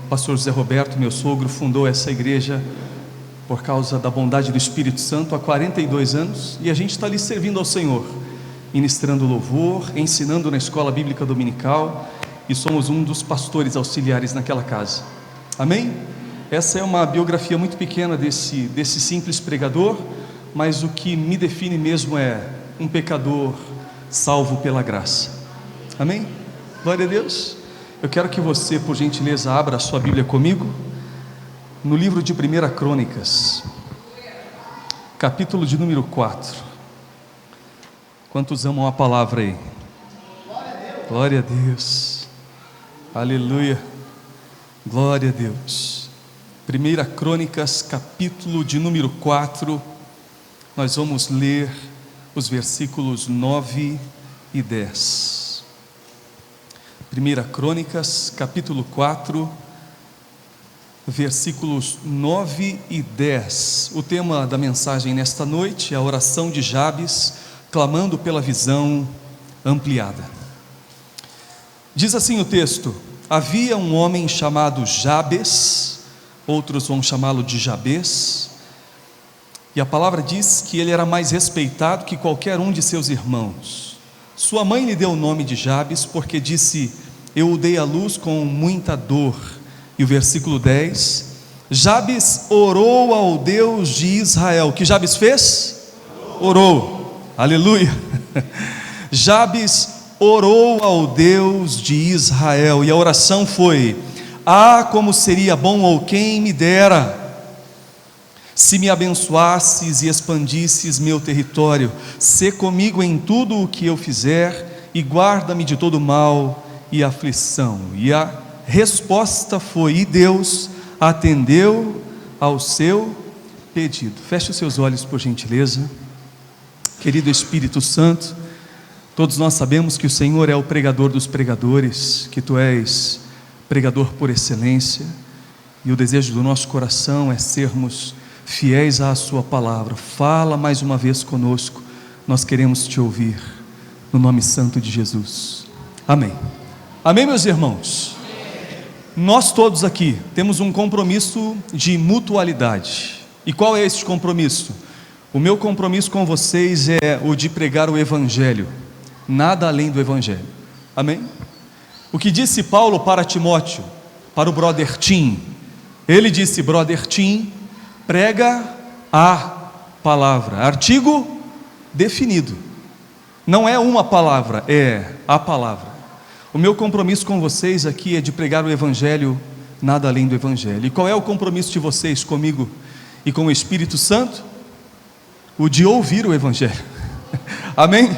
pastor José Roberto, meu sogro, fundou essa igreja por causa da bondade do Espírito Santo há 42 anos, e a gente está ali servindo ao Senhor, ministrando louvor, ensinando na escola bíblica dominical, e somos um dos pastores auxiliares naquela casa. Amém? Essa é uma biografia muito pequena desse simples pregador, mas o que me define mesmo é um pecador salvo pela graça. Amém? Glória a Deus. Eu quero que você, por gentileza, abra a sua Bíblia comigo no livro de 1 Crônicas, capítulo de número 4. Quantos amam a palavra aí? Glória a Deus. Aleluia. Glória a Deus. 1 Crônicas, capítulo de número 4. Nós vamos ler os versículos 9 e 10. 1 Crônicas, capítulo 4, versículos 9 e 10. O tema da mensagem nesta noite é a oração de Jabes, clamando pela visão ampliada. Diz assim o texto: havia um homem chamado Jabes, outros vão chamá-lo de Jabes, e a palavra diz que ele era mais respeitado que qualquer um de seus irmãos. Sua mãe lhe deu o nome de Jabes porque disse: eu o dei à luz com muita dor. E o versículo 10: Jabes orou ao Deus de Israel. O que Jabes fez? Orou. Aleluia. Jabes orou ao Deus de Israel, e a oração foi: ah, como seria bom, ou quem me dera, se me abençoasses e expandisses meu território. Sê comigo em tudo o que eu fizer, e guarda-me de todo mal e aflição. E a resposta foi: e Deus atendeu ao seu pedido. Feche os seus olhos, por gentileza. Querido Espírito Santo, todos nós sabemos que o Senhor é o pregador dos pregadores, que Tu és pregador por excelência, e o desejo do nosso coração é sermos fiéis à Sua palavra. Fala mais uma vez conosco, nós queremos Te ouvir, no nome santo de Jesus. Amém. Amém, meus irmãos? Nós todos aqui temos um compromisso de mutualidade. E qual é esse compromisso? O meu compromisso com vocês é o de pregar o Evangelho, nada além do Evangelho. Amém? O que disse Paulo para Timóteo, para o brother Tim? Ele disse: brother Tim, prega a palavra. Artigo definido. Não é uma palavra, é a palavra. O meu compromisso com vocês aqui é de pregar o Evangelho, nada além do Evangelho. E qual é o compromisso de vocês comigo e com o Espírito Santo? O de ouvir o Evangelho. Amém?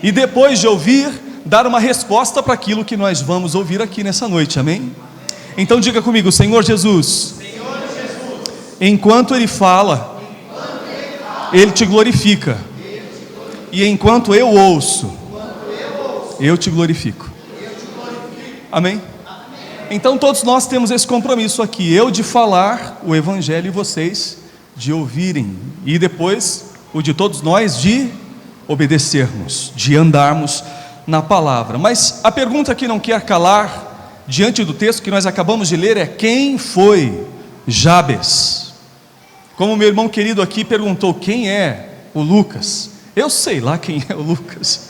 E depois de ouvir, dar uma resposta para aquilo que nós vamos ouvir aqui nessa noite. Amém? Então diga comigo: Senhor Jesus, enquanto Ele fala, Ele te glorifica. E enquanto eu ouço, eu te glorifico. Amém? Então todos nós temos esse compromisso aqui, eu de falar o Evangelho e vocês de ouvirem, e depois o de todos nós de obedecermos, de andarmos na palavra. Mas a pergunta que não quer calar, diante do texto que nós acabamos de ler, é: quem foi Jabes? Como meu irmão querido aqui perguntou: quem é o Lucas? Eu sei lá quem é o Lucas.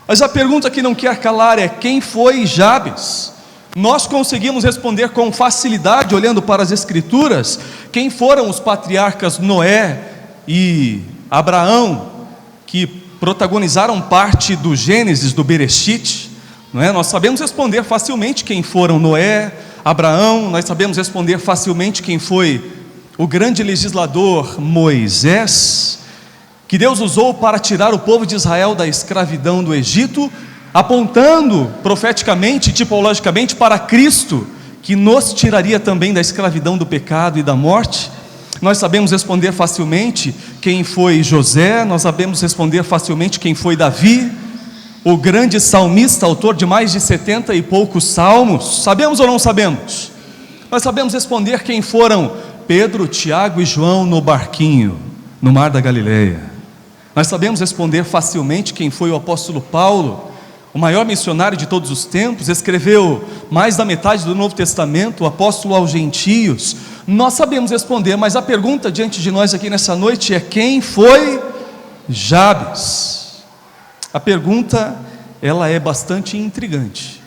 Mas a pergunta que não quer calar é: quem foi Jabes? Nós conseguimos responder com facilidade, olhando para as Escrituras, quem foram os patriarcas Noé e Abraão, que protagonizaram parte do Gênesis, do Bereshit, não é? Nós sabemos responder facilmente quem foram Noé, Abraão. Nós sabemos responder facilmente quem foi o grande legislador Moisés, que Deus usou para tirar o povo de Israel da escravidão do Egito, apontando profeticamente, tipologicamente para Cristo, que nos tiraria também da escravidão do pecado e da morte. Nós sabemos responder facilmente quem foi José, nós sabemos responder facilmente quem foi Davi, o grande salmista, autor de mais de 70 e poucos salmos. Sabemos ou não sabemos? Nós sabemos responder quem foram Pedro, Tiago e João no barquinho, no mar da Galileia. Nós sabemos responder facilmente quem foi o apóstolo Paulo, o maior missionário de todos os tempos, escreveu mais da metade do Novo Testamento, o apóstolo aos gentios. Nós sabemos responder, mas a pergunta diante de nós aqui nessa noite é: quem foi Jabes? A pergunta, ela é bastante intrigante.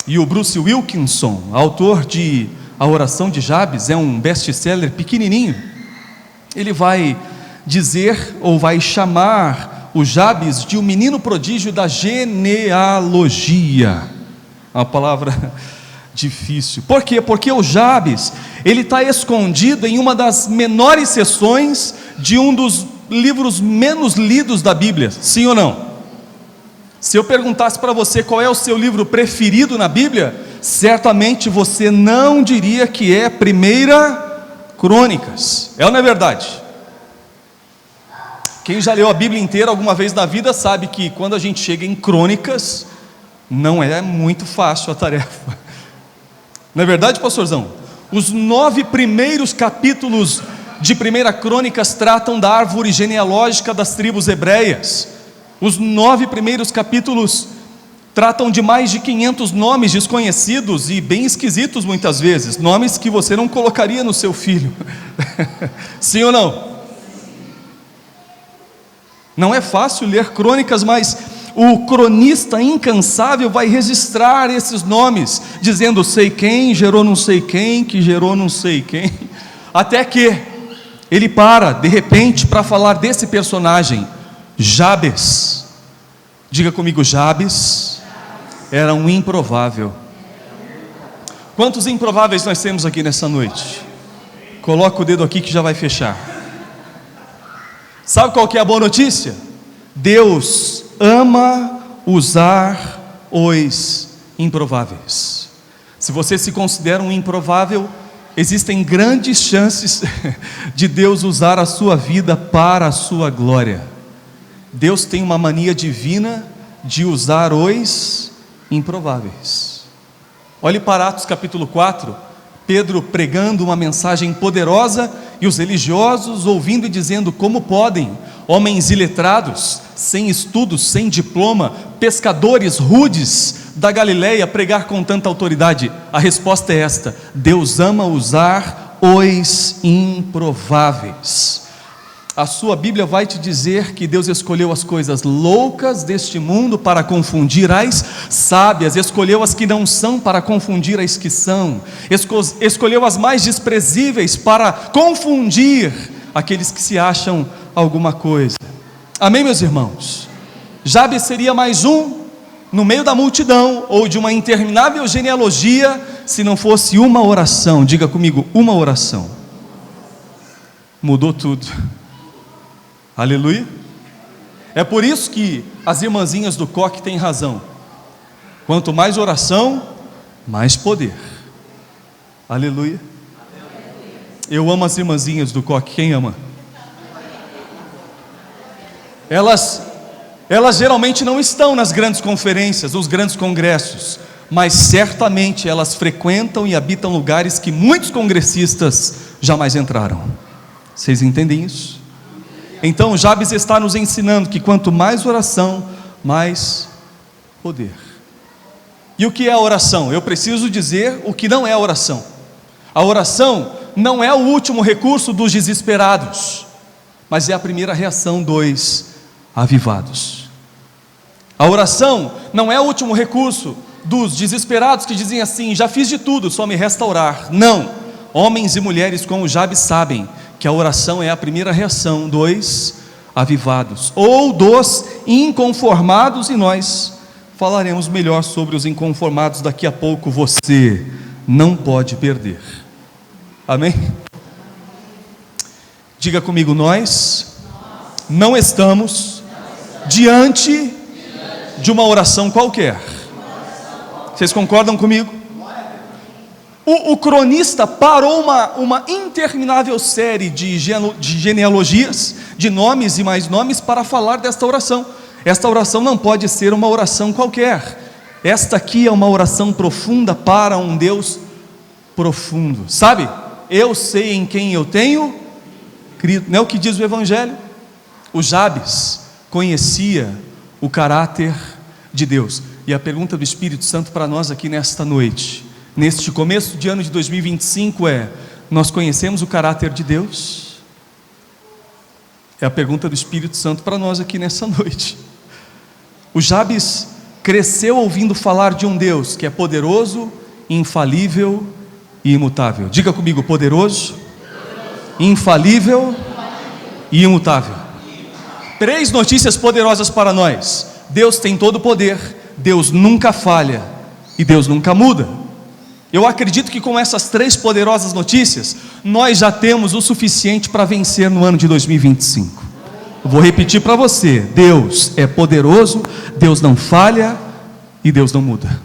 E o Bruce Wilkinson, autor de A Oração de Jabes, é um best-seller pequenininho. Ele vai dizer, ou vai chamar o Jabes de um menino prodígio da genealogia. Uma palavra difícil. Por quê? Porque o Jabes, ele está escondido em uma das menores seções de um dos livros menos lidos da Bíblia. Sim ou não? Se eu perguntasse para você qual é o seu livro preferido na Bíblia, certamente você não diria que é 1 Crônicas. É ou não é verdade? Quem já leu a Bíblia inteira alguma vez na vida sabe que quando a gente chega em Crônicas, não é muito fácil a tarefa. Não é verdade, pastorzão? Os 9 primeiros capítulos de 1 Crônicas tratam da árvore genealógica das tribos hebreias. Os 9 primeiros capítulos tratam de mais de 500 nomes desconhecidos e bem esquisitos muitas vezes, nomes que você não colocaria no seu filho. Sim ou não? Não é fácil ler Crônicas, mas o cronista incansável vai registrar esses nomes, dizendo sei quem gerou não sei quem, que gerou não sei quem, até que ele para, de repente, para falar desse personagem, Jabes. Diga comigo, Jabes era um improvável. Quantos improváveis nós temos aqui nessa noite? Coloca o dedo aqui que já vai fechar. Sabe qual que é a boa notícia? Deus ama usar os improváveis. Se você se considera um improvável, existem grandes chances de Deus usar a sua vida para a sua glória. Deus tem uma mania divina de usar os improváveis. Olhe para Atos capítulo 4, Pedro pregando uma mensagem poderosa e os religiosos ouvindo e dizendo: como podem homens iletrados, sem estudos, sem diploma, pescadores rudes da Galileia pregar com tanta autoridade? A resposta é esta: Deus ama usar os improváveis. A sua Bíblia vai te dizer que Deus escolheu as coisas loucas deste mundo para confundir as sábias, escolheu as que não são para confundir as que são, escolheu as mais desprezíveis para confundir aqueles que se acham alguma coisa. Amém, meus irmãos? Jabes seria mais um no meio da multidão ou de uma interminável genealogia, se não fosse uma oração. Diga comigo, uma oração mudou tudo. Aleluia. É por isso que as irmãzinhas do coque têm razão: quanto mais oração, mais poder. Aleluia. Eu amo as irmãzinhas do coque. Quem ama? Elas geralmente não estão nas grandes conferências, nos grandes congressos, mas certamente elas frequentam e habitam lugares que muitos congressistas jamais entraram. Vocês entendem isso? Então Jabes está nos ensinando que quanto mais oração, mais poder. E o que é a oração? Eu preciso dizer o que não é a oração. A oração não é o último recurso dos desesperados, mas é a primeira reação dos avivados. A oração não é o último recurso dos desesperados que dizem assim: já fiz de tudo, só me resta orar. Não, homens e mulheres como Jabes sabem que a oração é a primeira reação dos avivados, ou dos inconformados, e nós falaremos melhor sobre os inconformados daqui a pouco. Você não pode perder. Amém? Diga comigo, nós não estamos diante de uma oração qualquer. Vocês concordam comigo? O cronista parou uma interminável série de genealogias, de nomes e mais nomes, para falar desta oração. Esta oração não pode ser uma oração qualquer. Esta aqui é uma oração profunda para um Deus profundo. Sabe? Eu sei em quem eu tenho crido. Não é o que diz o Evangelho? O Jabes conhecia o caráter de Deus. E a pergunta do Espírito Santo para nós aqui nesta noite, neste começo de ano de 2025 é: nós conhecemos o caráter de Deus? É a pergunta do Espírito Santo para nós aqui nessa noite. O Jabes cresceu ouvindo falar de um Deus que é poderoso, infalível e imutável. Diga comigo: poderoso, infalível e imutável. 3 notícias poderosas para nós: Deus tem todo o poder, Deus nunca falha e Deus nunca muda. Eu acredito que com essas 3 poderosas notícias, nós já temos o suficiente para vencer no ano de 2025. Eu vou repetir para você: Deus é poderoso, Deus não falha e Deus não muda.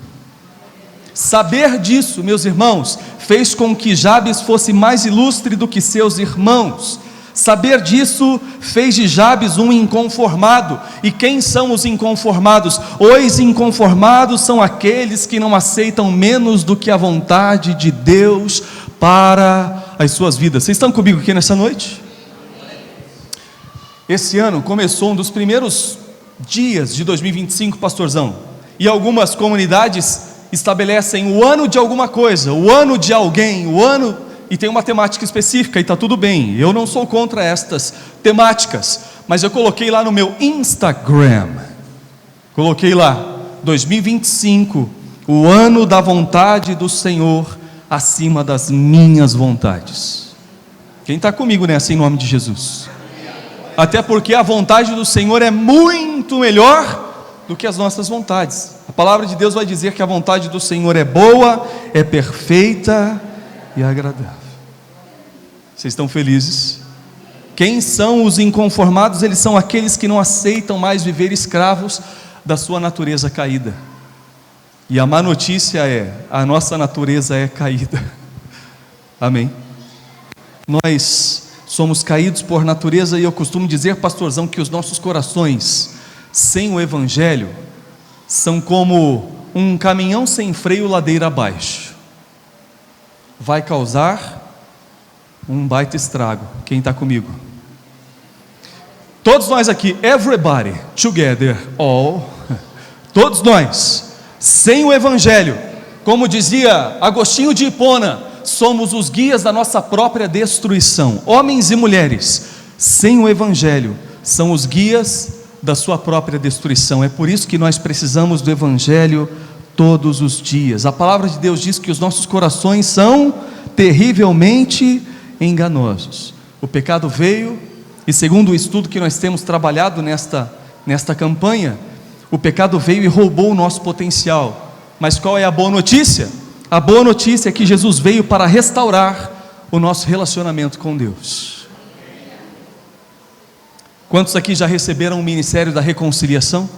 Saber disso, meus irmãos, fez com que Jabes fosse mais ilustre do que seus irmãos. Saber disso fez de Jabes um inconformado. E quem são os inconformados? Os inconformados são aqueles que não aceitam menos do que a vontade de Deus para as suas vidas. Vocês estão comigo aqui nessa noite? Esse ano começou um dos primeiros dias de 2025, pastorzão, e algumas comunidades estabelecem o ano de alguma coisa, o ano de alguém, o ano... E tem uma temática específica, e está tudo bem, eu não sou contra estas temáticas, mas eu coloquei lá no meu Instagram, coloquei lá, 2025, o ano da vontade do Senhor, acima das minhas vontades. Quem está comigo nessa, em nome de Jesus? Até porque a vontade do Senhor é muito melhor do que as nossas vontades. A palavra de Deus vai dizer que a vontade do Senhor é boa, é perfeita e agradável. Vocês estão felizes? Quem são os inconformados? Eles são aqueles que não aceitam mais viver escravos da sua natureza caída. E a má notícia é: a nossa natureza é caída. Amém? Nós somos caídos por natureza, e eu costumo dizer, pastorzão, que os nossos corações sem o Evangelho são como um caminhão sem freio ladeira abaixo. Vai causar um baita estrago. Quem está comigo? Todos nós aqui, everybody, together, all, todos nós, sem o Evangelho, como dizia Agostinho de Hipona, somos os guias da nossa própria destruição. Homens e mulheres, sem o Evangelho, são os guias da sua própria destruição. É por isso que nós precisamos do Evangelho todos os dias. A palavra de Deus diz que os nossos corações são terrivelmente enganosos. O pecado veio, e segundo o estudo que nós temos trabalhado nesta campanha, o pecado veio e roubou o nosso potencial. Mas qual é a boa notícia? A boa notícia é que Jesus veio para restaurar o nosso relacionamento com Deus. Quantos aqui já receberam o ministério da reconciliação?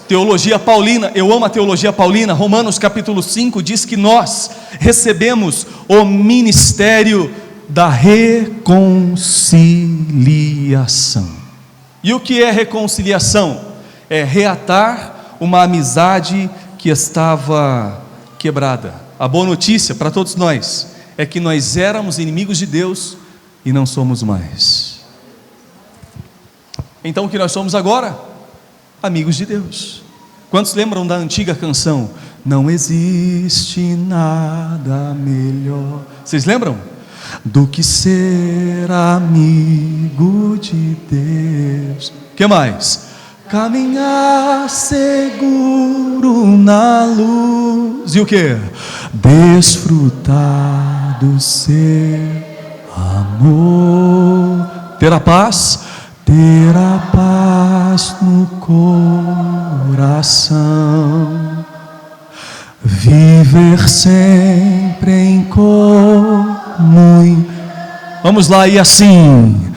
Teologia paulina, eu amo a teologia paulina. Romanos capítulo 5 diz que nós recebemos o ministério da reconciliação. E o que é reconciliação? É reatar uma amizade que estava quebrada. A boa notícia para todos nós é que nós éramos inimigos de Deus e não somos mais. Então o que nós somos agora? Amigos de Deus. Quantos lembram da antiga canção? Não existe nada melhor. Vocês lembram? Do que ser amigo de Deus. O que mais? Caminhar seguro na luz. E o que? Desfrutar do seu amor. Ter a paz? Ter a paz no coração, viver sempre em comunhão. Vamos lá, e assim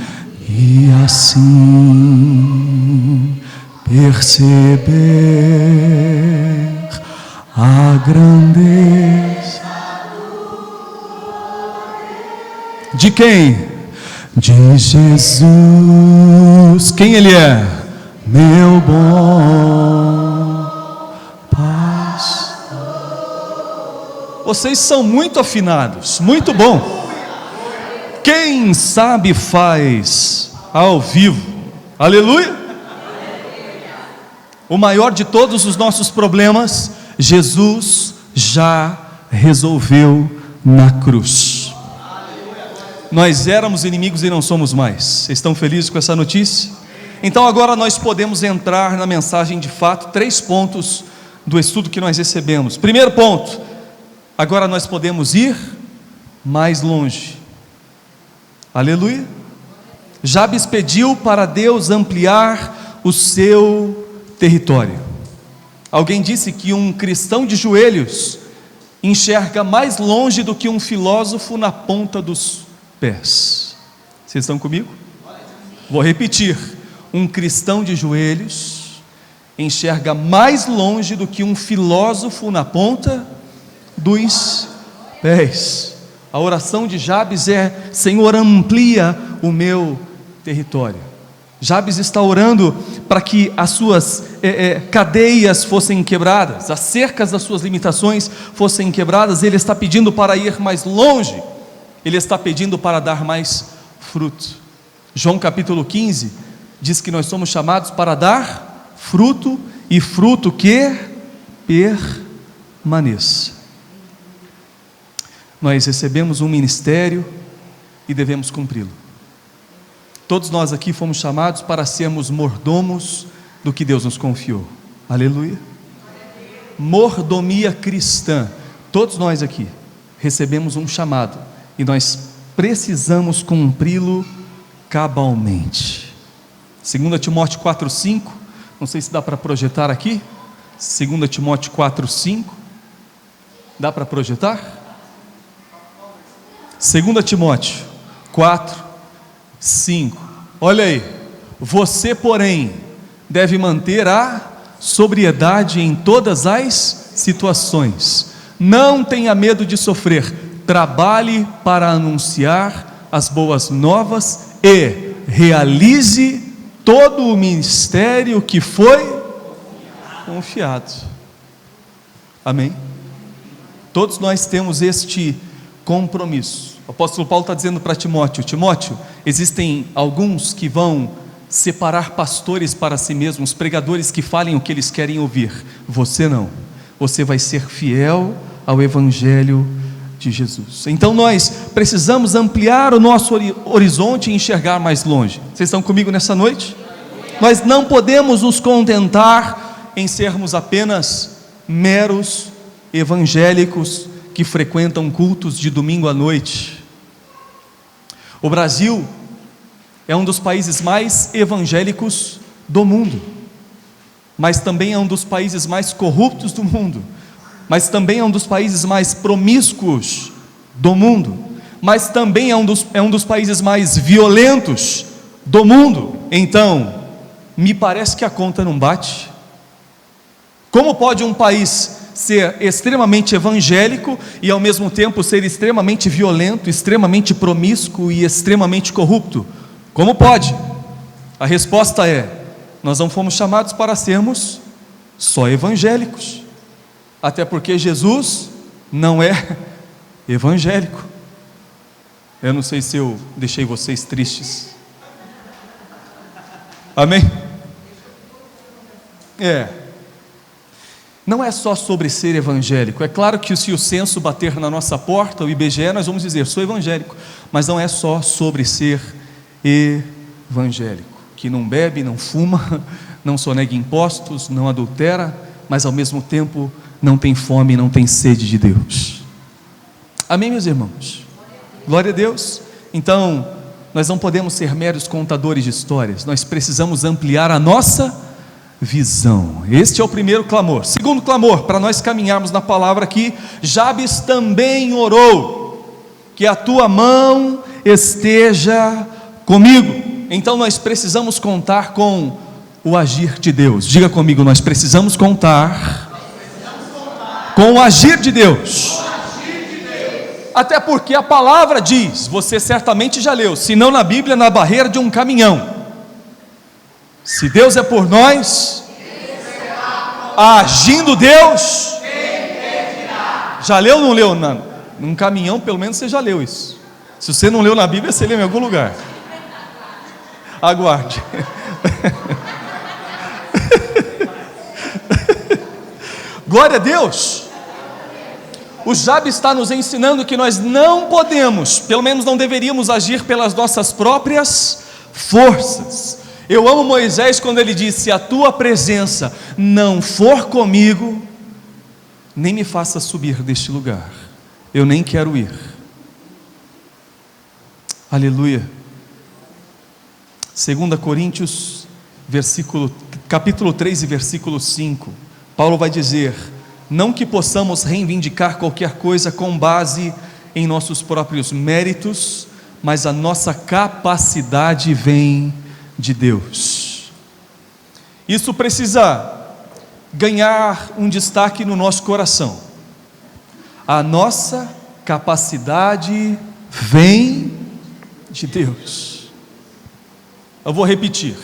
perceber a grandeza de quem? De Jesus. Quem Ele é? Meu bom pastor. Vocês são muito afinados, muito bom. Quem sabe faz ao vivo. Aleluia. o maior de todos os nossos problemas, Jesus já resolveu na cruz. Nós éramos inimigos e não somos mais. Vocês estão felizes com essa notícia? Então agora nós podemos entrar na mensagem de fato. 3 pontos do estudo que nós recebemos. Primeiro ponto: agora nós podemos ir mais longe. Aleluia. Jabes pediu para Deus ampliar o seu território. Alguém disse que um cristão de joelhos enxerga mais longe do que um filósofo na ponta dos pés. Vocês estão comigo? Vou repetir: um cristão de joelhos enxerga mais longe do que um filósofo na ponta dos pés. A oração de Jabes é: Senhor, amplia o meu território. Jabes está orando para que as suas cadeias fossem quebradas, as cercas das suas limitações fossem quebradas. Ele está pedindo para ir mais longe, ele está pedindo para dar mais fruto. João capítulo 15 diz que nós somos chamados para dar fruto, e fruto que permaneça. Nós recebemos um ministério e devemos cumpri-lo. Todos nós aqui fomos chamados para sermos mordomos do que Deus nos confiou. Aleluia. Mordomia cristã. Todos nós aqui recebemos um chamado e nós precisamos cumpri-lo cabalmente. 2 Timóteo 4,5, não sei se dá para projetar aqui. 2 Timóteo 4,5, dá para projetar? 2 Timóteo 4,5, olha aí: você, porém, deve manter a sobriedade em todas as situações, não tenha medo de sofrer, trabalhe para anunciar as boas novas e realize todo o ministério que foi confiado. Amém? Todos nós temos este compromisso. O apóstolo Paulo está dizendo para Timóteo: Timóteo, existem alguns que vão separar pastores para si mesmos, pregadores que falem o que eles querem ouvir. Você não, você vai ser fiel ao evangelho de Jesus. Então nós precisamos ampliar o nosso horizonte e enxergar mais longe. Vocês estão comigo nessa noite? Nós não podemos nos contentar em sermos apenas meros evangélicos que frequentam cultos de domingo à noite. O Brasil é um dos países mais evangélicos do mundo, mas também é um dos países mais corruptos do mundo, mas também é um dos países mais promíscuos do mundo, mas também é um dos países mais violentos do mundo. Então, me parece que a conta não bate. Como pode um país ser extremamente evangélico e ao mesmo tempo ser extremamente violento, extremamente promíscuo e extremamente corrupto? Como pode? A resposta é: nós não fomos chamados para sermos só evangélicos, até porque Jesus não é evangélico. Eu não sei se eu deixei vocês tristes. Amém? Não é só sobre ser evangélico. É claro que se o censo bater na nossa porta, o IBGE, nós vamos dizer: sou evangélico. Mas não é só sobre ser evangélico, que não bebe, não fuma, não sonega impostos, não adultera, mas ao mesmo tempo não tem fome, não tem sede de Deus. Amém, meus irmãos? Glória a Deus. Então, nós não podemos ser meros contadores de histórias, nós precisamos ampliar a nossa visão. Este é o primeiro clamor. Segundo clamor, para nós caminharmos na palavra aqui: Jabes também orou, que a tua mão esteja comigo. Então nós precisamos contar com o agir de Deus. Diga comigo: nós precisamos contar com o agir de Deus. Até porque a palavra diz, você certamente já leu, se não na Bíblia, na barreira de um caminhão: se Deus é por nós, agindo Deus, já leu ou não leu? Num caminhão pelo menos você já leu isso. Se você não leu na Bíblia, você leu em algum lugar. Aguarde. Glória a Deus! O Jabes está nos ensinando que nós não podemos, pelo menos não deveríamos agir pelas nossas próprias forças. Eu amo Moisés quando ele disse: se a tua presença não for comigo, nem me faça subir deste lugar, eu nem quero ir. Aleluia. 2 Coríntios, capítulo 3 e versículo 5, Paulo vai dizer: não que possamos reivindicar qualquer coisa com base em nossos próprios méritos, mas a nossa capacidade vem de Deus. Isso precisa ganhar um destaque no nosso coração. A nossa capacidade vem de Deus. Eu vou repetir: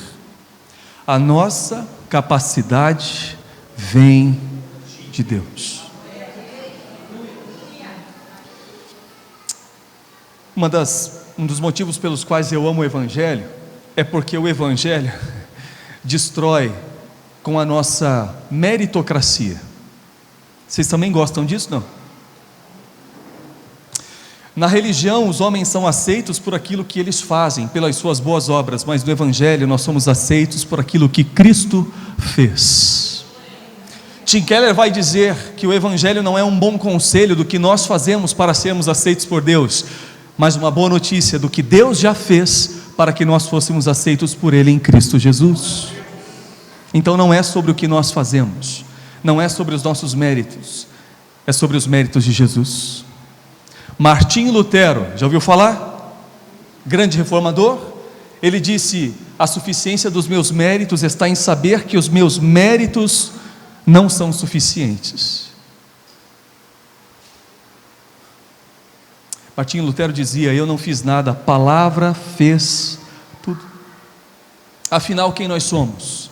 a nossa capacidade vem de Deus. Um dos motivos pelos quais eu amo o Evangelho é porque o Evangelho destrói com a nossa meritocracia. Vocês também gostam disso, não? Na religião, os homens são aceitos por aquilo que eles fazem, pelas suas boas obras, mas no Evangelho nós somos aceitos por aquilo que Cristo fez. Tim Keller vai dizer que o Evangelho não é um bom conselho do que nós fazemos para sermos aceitos por Deus, mas uma boa notícia do que Deus já fez para que nós fôssemos aceitos por Ele em Cristo Jesus. Então não é sobre o que nós fazemos, não é sobre os nossos méritos, é sobre os méritos de Jesus. Martinho Lutero, já ouviu falar? Grande reformador. Ele disse: a suficiência dos meus méritos está em saber que os meus méritos não são suficientes. Martinho Lutero dizia: eu não fiz nada, a palavra fez tudo. Afinal, quem nós somos?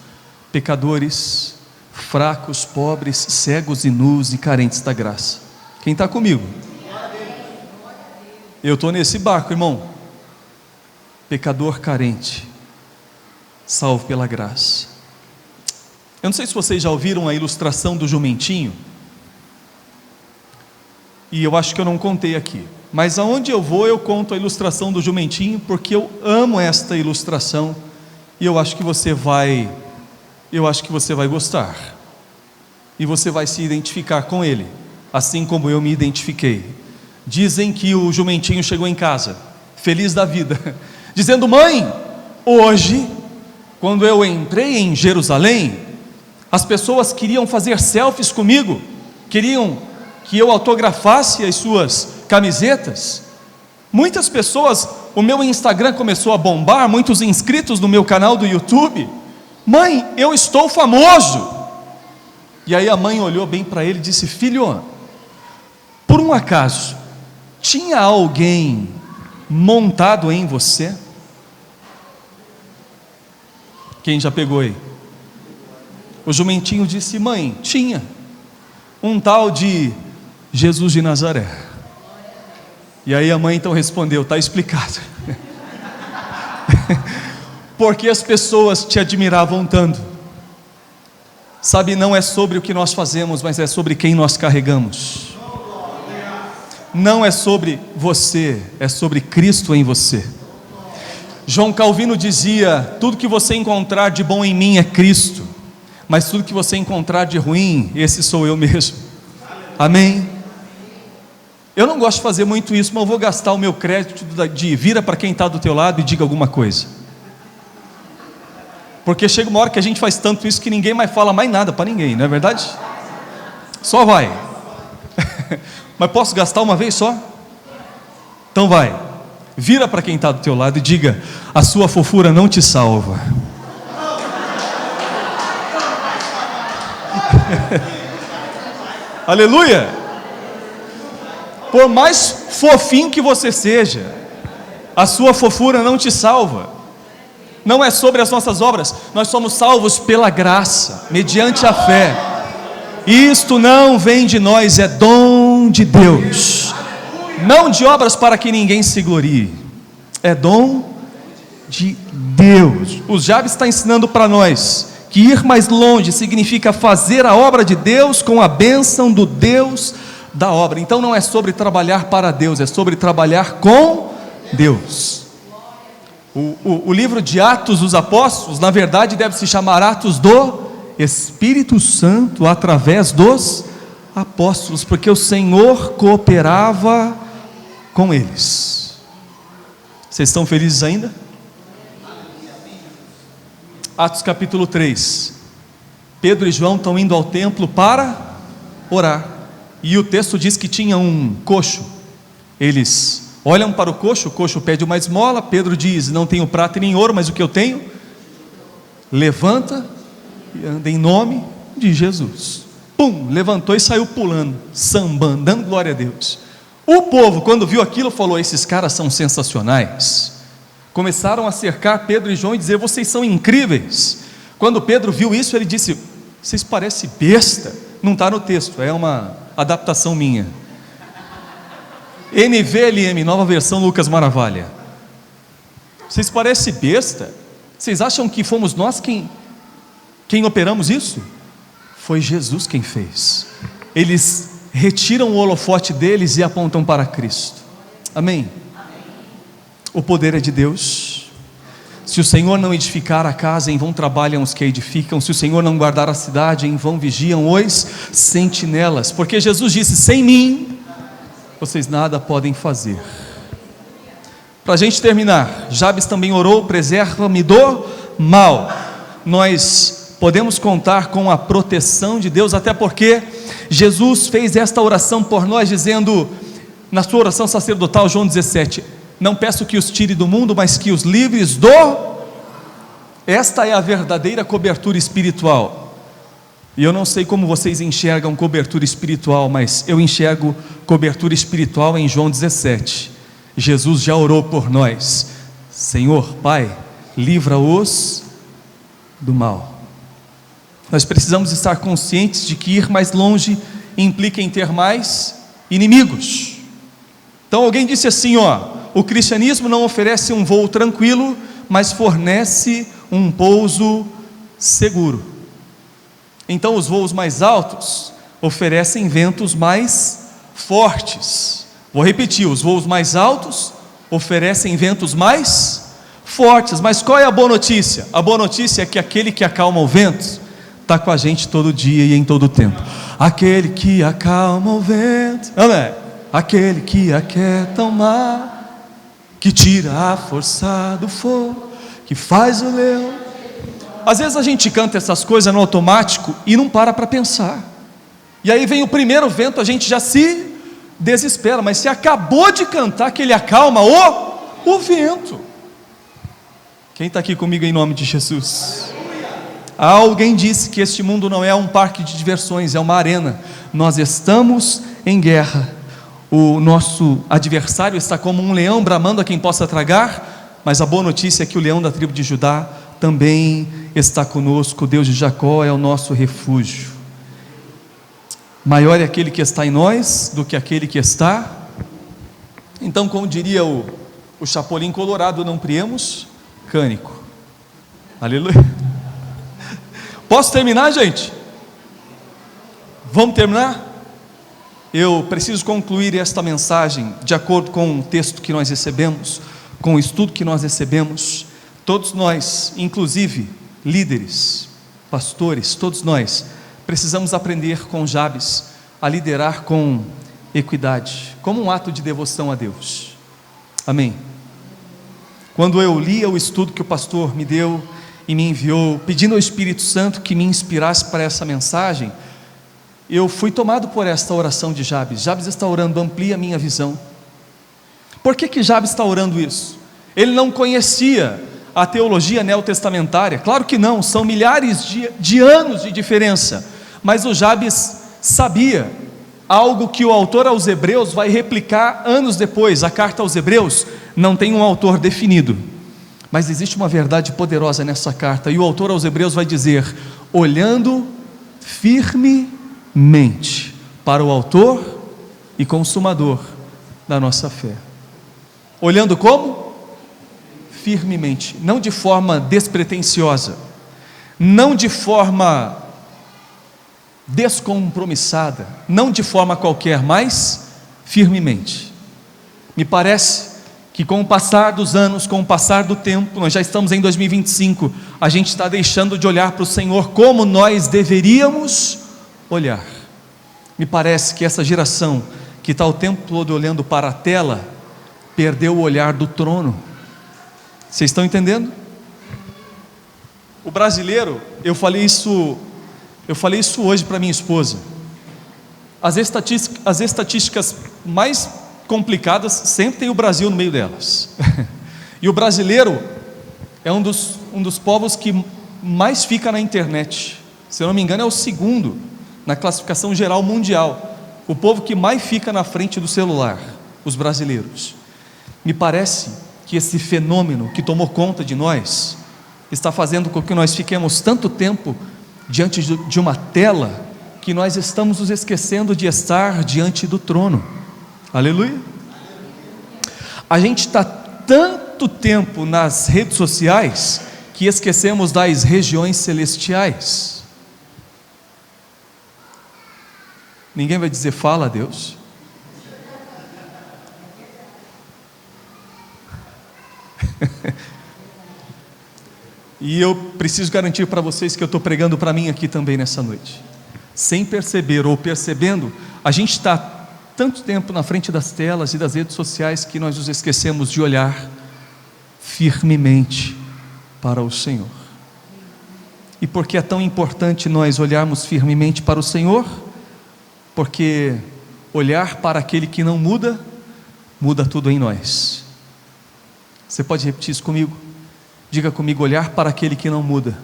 Pecadores, fracos, pobres, cegos e nus e carentes da graça. Quem está comigo? Eu estou nesse barco, irmão. Pecador carente, salvo pela graça. Eu não sei se vocês já ouviram a ilustração do jumentinho, e eu acho que eu não contei aqui, mas aonde eu vou eu conto a ilustração do jumentinho, porque eu amo esta ilustração, e eu acho que você vai gostar, e você vai se identificar com ele, assim como eu me identifiquei. Dizem que o jumentinho chegou em casa, feliz da vida, dizendo: mãe, hoje, quando eu entrei em Jerusalém, as pessoas queriam fazer selfies comigo, queriam que eu autografasse as suas camisetas. Muitas pessoas, o meu Instagram começou a bombar, muitos inscritos no meu canal do YouTube. Mãe, eu estou famoso. E aí a mãe olhou bem para ele e disse: filho, por um acaso tinha alguém montado em você? Quem já pegou aí? O jumentinho disse: mãe, tinha um tal de Jesus de Nazaré. E aí a mãe então respondeu: está explicado. Porque as pessoas te admiravam tanto. Sabe, não é sobre o que nós fazemos, mas é sobre quem nós carregamos. Não é sobre você, é sobre Cristo em você. João Calvino dizia: tudo que você encontrar de bom em mim é Cristo, mas tudo que você encontrar de ruim, esse sou eu mesmo. Amém? Eu não gosto de fazer muito isso, mas eu vou gastar o meu crédito de vira para quem está do teu lado e diga alguma coisa, porque chega uma hora que a gente faz tanto isso que ninguém mais fala mais nada para ninguém, não é verdade? Só vai. Mas posso gastar uma vez só? Então vai, vira para quem está do teu lado e diga: a sua fofura não te salva. Aleluia! Por mais fofinho que você seja, a sua fofura não te salva. Não é sobre as nossas obras, nós somos salvos pela graça, mediante a fé. Isto não vem de nós, é dom de Deus, não de obras para que ninguém se glorie, é dom de Deus. O Jabes está ensinando para nós que ir mais longe significa fazer a obra de Deus com a bênção do Deus da obra. Então não é sobre trabalhar para Deus, é sobre trabalhar com Deus. O livro de Atos dos Apóstolos, na verdade, deve se chamar Atos do Espírito Santo através dos apóstolos, porque o Senhor cooperava com eles. Vocês estão felizes ainda? Atos capítulo 3. Pedro e João estão indo ao templo para orar, e o texto diz que tinha um coxo. Eles olham para o coxo pede uma esmola. Pedro diz: não tenho prata nem ouro, mas o que eu tenho, levanta e anda em nome de Jesus. Pum, levantou e saiu pulando, sambando, dando glória a Deus. O povo, quando viu aquilo, falou: esses caras são sensacionais. Começaram a cercar Pedro e João e dizer: vocês são incríveis. Quando Pedro viu isso, ele disse: vocês parecem besta. Não está no texto, é uma adaptação minha. NVLM, nova versão Lucas Maravalha. Vocês parecem besta? Vocês acham que fomos nós quem operamos isso? Foi Jesus quem fez. Eles retiram o holofote deles e apontam para Cristo. Amém? O poder é de Deus. Se o Senhor não edificar a casa, em vão trabalham os que a edificam. Se o Senhor não guardar a cidade, em vão vigiam os sentinelas. Porque Jesus disse: sem mim vocês nada podem fazer. Para a gente terminar, Jabes também orou: preserva-me do mal. Nós podemos contar com a proteção de Deus, até porque Jesus fez esta oração por nós, dizendo na sua oração sacerdotal, João 17: não peço que os tire do mundo, mas que os livres do... Esta é a verdadeira cobertura espiritual. E eu não sei como vocês enxergam cobertura espiritual, mas eu enxergo cobertura espiritual em João 17. Jesus já orou por nós: Senhor, Pai, livra-os do mal. Nós precisamos estar conscientes de que ir mais longe implica em ter mais inimigos. Então alguém disse assim: o cristianismo não oferece um voo tranquilo, mas fornece um pouso seguro. Então os voos mais altos oferecem ventos mais fortes. Vou repetir: os voos mais altos oferecem ventos mais fortes. Mas qual é a boa notícia? A boa notícia é que aquele que acalma o vento está com a gente todo dia e em todo tempo. Aquele que acalma o vento, amém. Aquele que aquieta o mar, que tira a força do fogo, que faz o leão. Às vezes a gente canta essas coisas no automático e não para pensar. E aí vem o primeiro vento, a gente já se desespera. Mas você acabou de cantar que ele acalma o vento. Quem está aqui comigo em nome de Jesus? Alguém disse que este mundo não é um parque de diversões, é uma arena. Nós estamos em guerra. O nosso adversário está como um leão bramando a quem possa tragar, mas a boa notícia é que o leão da tribo de Judá também está conosco. O Deus de Jacó é o nosso refúgio. Maior é aquele que está em nós do que aquele que está. Então, como diria o Chapolin Colorado, não priemos cânico. Aleluia. Posso terminar, gente? Vamos terminar? Eu preciso concluir esta mensagem de acordo com o texto que nós recebemos, com o estudo que nós recebemos. Todos nós, inclusive líderes, pastores, todos nós precisamos aprender com Jabes a liderar com equidade, como um ato de devoção a Deus. Amém? Quando eu lia o estudo que o pastor me deu e me enviou, pedindo ao Espírito Santo que me inspirasse para essa mensagem, eu fui tomado por esta oração de Jabes. Jabes está orando: amplia a minha visão. Por que Jabes está orando isso? Ele não conhecia a teologia neotestamentária, claro que não, são milhares de anos de diferença, mas o Jabes sabia algo que o autor aos Hebreus vai replicar anos depois. A carta aos Hebreus não tem um autor definido, mas existe uma verdade poderosa nessa carta, e o autor aos Hebreus vai dizer: olhando firmemente para o autor e consumador da nossa fé. Olhando como? Firmemente, não de forma despretensiosa, não de forma descompromissada, não de forma qualquer, mas firmemente. Me parece que com o passar dos anos, com o passar do tempo, nós já estamos em 2025, a gente está deixando de olhar para o Senhor como nós deveríamos olhar. Me parece que essa geração que está o tempo todo olhando para a tela, perdeu o olhar do trono. Vocês estão entendendo? O brasileiro, eu falei isso hoje para minha esposa. As estatísticas mais complicadas sempre tem o Brasil no meio delas. E o brasileiro é um dos povos que mais fica na internet. Se eu não me engano, é o segundo na classificação geral mundial. O povo que mais fica na frente do celular, os brasileiros. Me parece que esse fenômeno que tomou conta de nós está fazendo com que nós fiquemos tanto tempo diante de uma tela que nós estamos nos esquecendo de estar diante do trono. Aleluia. A gente está tanto tempo nas redes sociais que esquecemos das regiões celestiais. Ninguém vai dizer fala a Deus. E eu preciso garantir para vocês que eu estou pregando para mim aqui também nessa noite. Sem perceber ou percebendo, a gente está tanto tempo na frente das telas e das redes sociais que nós nos esquecemos de olhar firmemente para o Senhor. E por que é tão importante nós olharmos firmemente para o Senhor? Porque olhar para aquele que não muda, muda tudo em nós. Você pode repetir isso comigo? Diga comigo: olhar para aquele que não muda,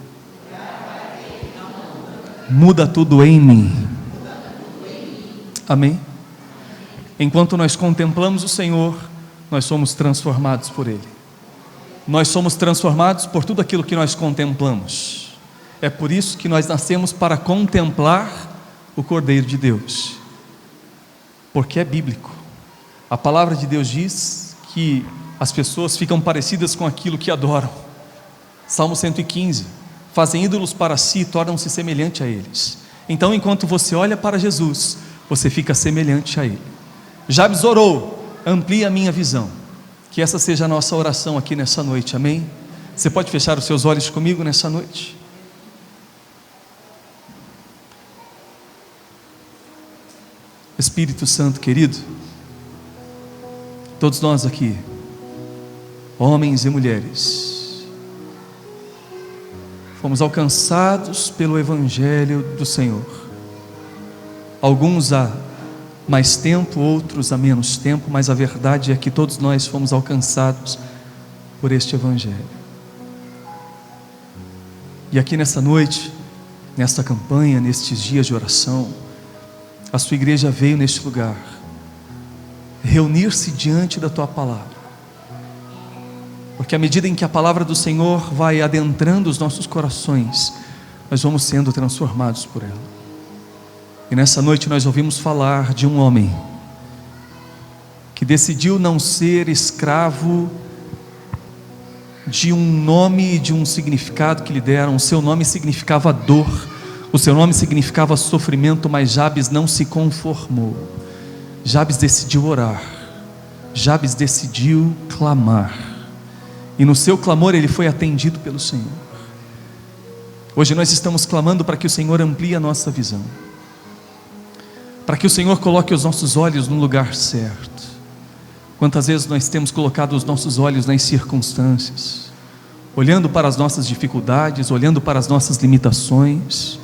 muda tudo em mim. Amém? Enquanto nós contemplamos o Senhor, nós somos transformados por Ele. Nós somos transformados por tudo aquilo que nós contemplamos. É por isso que nós nascemos para contemplar o Cordeiro de Deus, porque é bíblico. A palavra de Deus diz que as pessoas ficam parecidas com aquilo que adoram. Salmo 115: fazem ídolos para si e tornam-se semelhante a eles. Então, enquanto você olha para Jesus, você fica semelhante a Ele. Jabes orou: amplia a minha visão. Que essa seja a nossa oração aqui nessa noite, amém? Você pode fechar os seus olhos comigo nessa noite? Espírito Santo querido, todos nós aqui, homens e mulheres, fomos alcançados pelo Evangelho do Senhor. Alguns há mais tempo, outros há menos tempo, mas a verdade é que todos nós fomos alcançados por este Evangelho. E aqui nessa noite, nesta campanha, nestes dias de oração, a sua igreja veio neste lugar reunir-se diante da tua palavra, porque à medida em que a palavra do Senhor vai adentrando os nossos corações, nós vamos sendo transformados por ela. E nessa noite nós ouvimos falar de um homem que decidiu não ser escravo de um nome e de um significado que lhe deram. O seu nome significava dor, o seu nome significava sofrimento, mas Jabes não se conformou. Jabes decidiu orar, Jabes decidiu clamar, e no seu clamor ele foi atendido pelo Senhor. Hoje nós estamos clamando para que o Senhor amplie a nossa visão, para que o Senhor coloque os nossos olhos no lugar certo. Quantas vezes nós temos colocado os nossos olhos nas circunstâncias, olhando para as nossas dificuldades, olhando para as nossas limitações,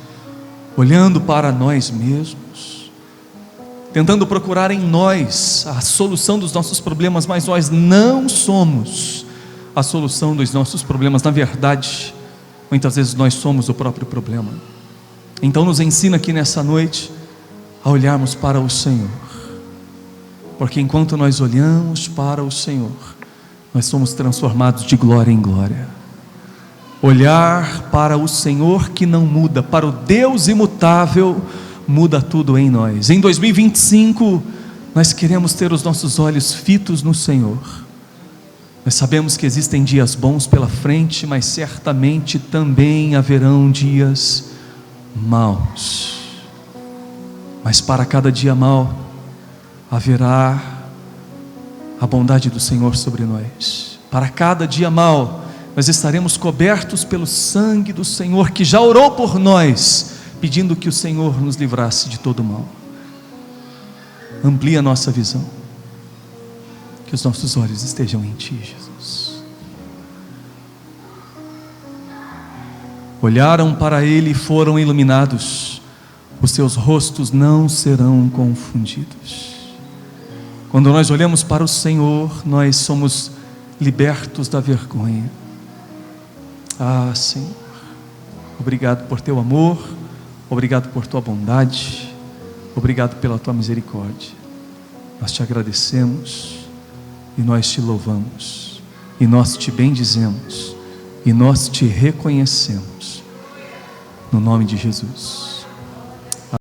olhando para nós mesmos, tentando procurar em nós a solução dos nossos problemas, mas nós não somos a solução dos nossos problemas. Na verdade, muitas vezes nós somos o próprio problema. Então nos ensina aqui nessa noite a olharmos para o Senhor, porque enquanto nós olhamos para o Senhor, nós somos transformados de glória em glória. Olhar para o Senhor que não muda, para o Deus imutável, muda tudo em nós. Em 2025, nós queremos ter os nossos olhos fitos no Senhor. Nós sabemos que existem dias bons pela frente, mas certamente também haverão dias maus. Mas para cada dia mau, haverá a bondade do Senhor sobre nós. Para cada dia mau, nós estaremos cobertos pelo sangue do Senhor, que já orou por nós, pedindo que o Senhor nos livrasse de todo mal. Amplia a nossa visão, que os nossos olhos estejam em Ti, Jesus. Olharam para Ele e foram iluminados, os seus rostos não serão confundidos. Quando nós olhamos para o Senhor, nós somos libertos da vergonha. Ah, Senhor, obrigado por Teu amor, obrigado por Tua bondade, obrigado pela Tua misericórdia. Nós Te agradecemos e nós Te louvamos, e nós Te bendizemos, e nós Te reconhecemos, no nome de Jesus.